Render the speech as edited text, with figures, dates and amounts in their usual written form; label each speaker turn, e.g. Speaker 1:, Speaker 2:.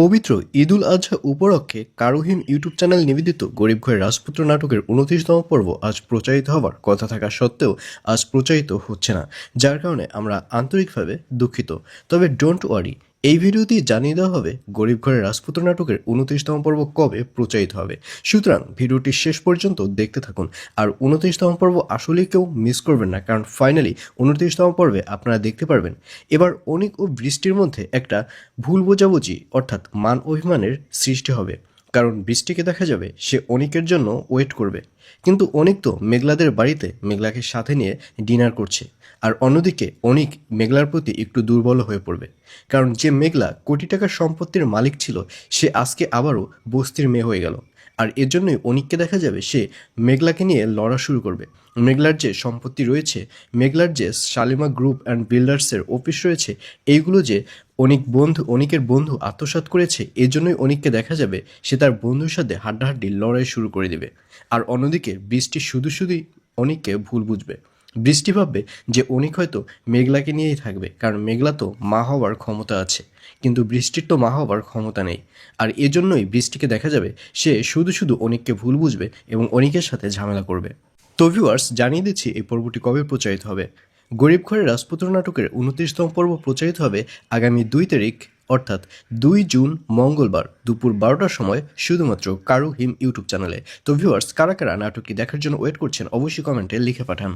Speaker 1: পবিত্র ঈদুল আজহা উপলক্ষে কারুহিম YouTube channel নিবেদিত গরিব ঘরের রাজপুত্র নাটকের ২৯তম পর্ব আজ প্রচারিত হওয়ার কথা থাকা সত্ত্বেও আজ প্রচারিত হচ্ছে না, যার কারণে আমরা আন্তরিকভাবে দুঃখিত। তবে ডোন্ট ওয়ারি, এই ভিডিওটি জানিয়ে দেওয়া হবে গরিব ঘরের রাজপুত্র নাটকের ২৯তম পর্ব কবে প্রচারিত হবে। সুতরাং ভিডিওটি শেষ পর্যন্ত দেখতে থাকুন। আর ২৯তম পর্ব আসলেই কেউ মিস করবেন না, কারণ ফাইনালি ২৯তম পর্বে আপনারা দেখতে পারবেন এবার অনিক ও বৃষ্টির মধ্যে একটা ভুল বোঝাবুঝি অর্থাৎ মান অভিমানের সৃষ্টি হবে। কারণ বৃষ্টিকে দেখা যাবে সে অনিকের জন্য ওয়েট করবে, কিন্তু অনিক তো মেঘলাদের বাড়িতে মেঘলাকে সাথে নিয়ে ডিনার করছে। আর অন্যদিকে অনিক মেঘলার প্রতি একটু দুর্বল হয়ে পড়বে, কারণ যে মেঘলা কোটি টাকার সম্পত্তির মালিক ছিল সে আজকে আবারও বস্তির মেয়ে হয়ে গেল। আর এর জন্যই অনিককে দেখা যাবে সে মেঘলাকে নিয়ে লড়া শুরু করবে। মেঘলার যে সম্পত্তি রয়েছে, মেঘলার যে শালিমা গ্রুপ অ্যান্ড বিল্ডার্সের অফিস রয়েছে, এইগুলো যে অনিকের বন্ধু আত্মসাৎ করেছে, এর জন্যই অনিককে দেখা যাবে সে তার বন্ধুর সাথে হাড্ডাহাড্ডি লড়াই শুরু করে দেবে। আর অন্যদিকে বৃষ্টি শুধু শুধুই অনিককে ভুল বুঝবে। বৃষ্টি ভাববে যে অনিক হয়তো মেঘলাকে নিয়েই থাকবে, কারণ মেঘলা তো মা হওয়ার ক্ষমতা আছে, কিন্তু বৃষ্টির তো মা হওয়ার ক্ষমতা নেই। আর এজন্যই বৃষ্টিকে দেখা যাবে সে শুধু শুধু অনিককে ভুল বুঝবে এবং অনিকের সাথে ঝামেলা করবে। তো ভিউয়ার্স, জানিয়ে দিচ্ছি এই পর্বটি কবে প্রচারিত হবে। গরিব ঘরের রাজপুত্র নাটকের ২৯তম পর্ব প্রচারিত হবে আগামী ২ তারিখ, অর্থাৎ ২ জুন মঙ্গলবার দুপুর ১২টার সময় শুধুমাত্র কারু হিম ইউটিউব চ্যানেলে। তো ভিউয়ার্স, কারা কারা নাটকটি দেখার জন্য ওয়েট করছেন অবশ্যই কমেন্টে লিখে পাঠান।